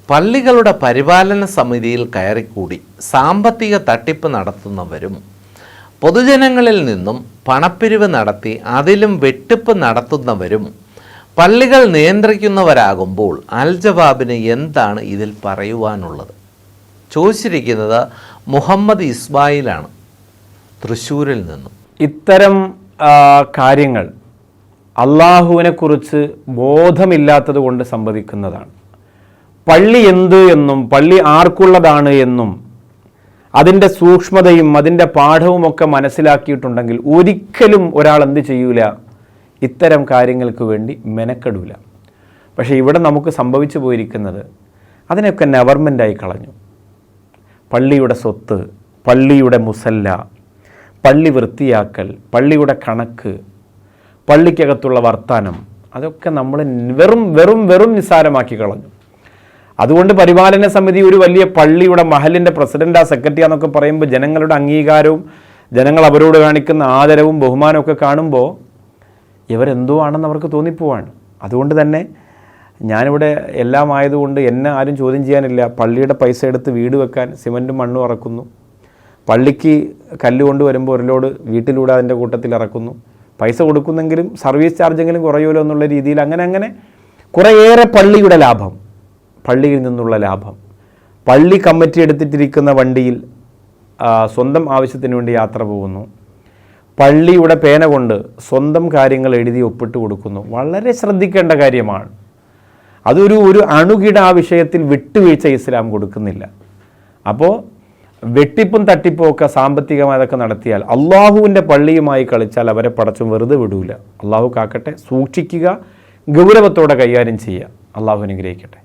പള്ളികളുടെ പരിപാലന സമിതിയിൽ കയറിക്കൂടി സാമ്പത്തിക തട്ടിപ്പ് നടത്തുന്നവരും പൊതുജനങ്ങളിൽ നിന്നും പണപ്പിരിവ് നടത്തി അതിലും വെട്ടിപ്പ് നടത്തുന്നവരും പള്ളികൾ നിയന്ത്രിക്കുന്നവരാകുമ്പോൾ അൽ ജവാബിന് എന്താണ് ഇതിൽ പറയുവാനുള്ളത്? ചോദിച്ചിരിക്കുന്നത് മുഹമ്മദ് ഇസ്മായിലാണ്, തൃശ്ശൂരിൽ നിന്നും. ഇത്തരം കാര്യങ്ങൾ അള്ളാഹുവിനെക്കുറിച്ച് ബോധമില്ലാത്തത് കൊണ്ട് സംഭവിക്കുന്നതാണ്. പള്ളി എന്ത് എന്നും പള്ളി ആർക്കുള്ളതാണ് എന്നും അതിൻ്റെ സൂക്ഷ്മതയും അതിൻ്റെ പാഠവുമൊക്കെ മനസ്സിലാക്കിയിട്ടുണ്ടെങ്കിൽ ഒരിക്കലും ഒരാൾ എന്ത് ചെയ്യൂല, ഇത്തരം കാര്യങ്ങൾക്ക് വേണ്ടി മെനക്കെടൂല. പക്ഷേ ഇവിടെ നമുക്ക് സംഭവിച്ചു പോയിരിക്കുന്നത് അതിനൊക്കെ നെവർമെൻ്റായി കളഞ്ഞു. പള്ളിയുടെ സ്വത്ത്, പള്ളിയുടെ മുസല്ല, പള്ളി വൃത്തിയാക്കൽ, പള്ളിയുടെ കണക്ക്, പള്ളിക്കകത്തുള്ള വർത്താനം, അതൊക്കെ നമ്മൾ വെറും നിസ്സാരമാക്കി കളഞ്ഞു. അതുകൊണ്ട് പരിപാലന സമിതി ഒരു വലിയ പള്ളിയുടെ മഹലിൻ്റെ പ്രസിഡൻ്റാ സെക്രട്ടറിയാന്നൊക്കെ പറയുമ്പോൾ ജനങ്ങളുടെ അംഗീകാരവും ജനങ്ങൾ അവരോട് കാണിക്കുന്ന ആദരവും ബഹുമാനവും ഒക്കെ കാണുമ്പോൾ ഇവരെന്തോ ആണെന്ന് അവർക്ക് തോന്നിപ്പോവാണ്. അതുകൊണ്ട് തന്നെ ഞാനിവിടെ എല്ലാം ആയതുകൊണ്ട് എന്നെ ആരും ചോദ്യം ചെയ്യാനില്ല. പള്ളിയുടെ പൈസ എടുത്ത് വീട് വെക്കാൻ സിമൻറ്റും മണ്ണും ഇറക്കുന്നു, പള്ളിക്ക് കല്ല് കൊണ്ട് വരുമ്പോൾ ഒരു ലോഡ് വീട്ടിലൂടെ അതിൻ്റെ കൂട്ടത്തിൽ ഇറക്കുന്നു, പൈസ കൊടുക്കുന്നെങ്കിലും സർവീസ് ചാർജെങ്കിലും കുറയുമല്ലോ എന്നുള്ള രീതിയിൽ അങ്ങനെ കുറേയേറെ പള്ളിയുടെ ലാഭം, പള്ളിയിൽ നിന്നുള്ള ലാഭം, പള്ളി കമ്മിറ്റി എടുത്തിട്ടിരിക്കുന്ന വണ്ടിയിൽ സ്വന്തം ആവശ്യത്തിന് വേണ്ടി യാത്ര പോകുന്നു, പള്ളിയുടെ പേന കൊണ്ട് സ്വന്തം കാര്യങ്ങൾ എഴുതി ഒപ്പിട്ട് കൊടുക്കുന്നു. വളരെ ശ്രദ്ധിക്കേണ്ട കാര്യമാണ്. അതൊരു അണുകിട ആ വിഷയത്തിൽ വിട്ടുവീഴ്ച ഇസ്ലാം കൊടുക്കുന്നില്ല. അപ്പോൾ വെട്ടിപ്പും തട്ടിപ്പും ഒക്കെ സാമ്പത്തികമായതൊക്കെ നടത്തിയാൽ അള്ളാഹുവിൻ്റെ പള്ളിയുമായി കളിച്ചാൽ അവരെ പടച്ചും വെറുതെ വിടൂല. അള്ളാഹു കാക്കട്ടെ. സൂക്ഷിക്കുക, ഗൗരവത്തോടെ കൈകാര്യം ചെയ്യുക. അള്ളാഹു അനുഗ്രഹിക്കട്ടെ.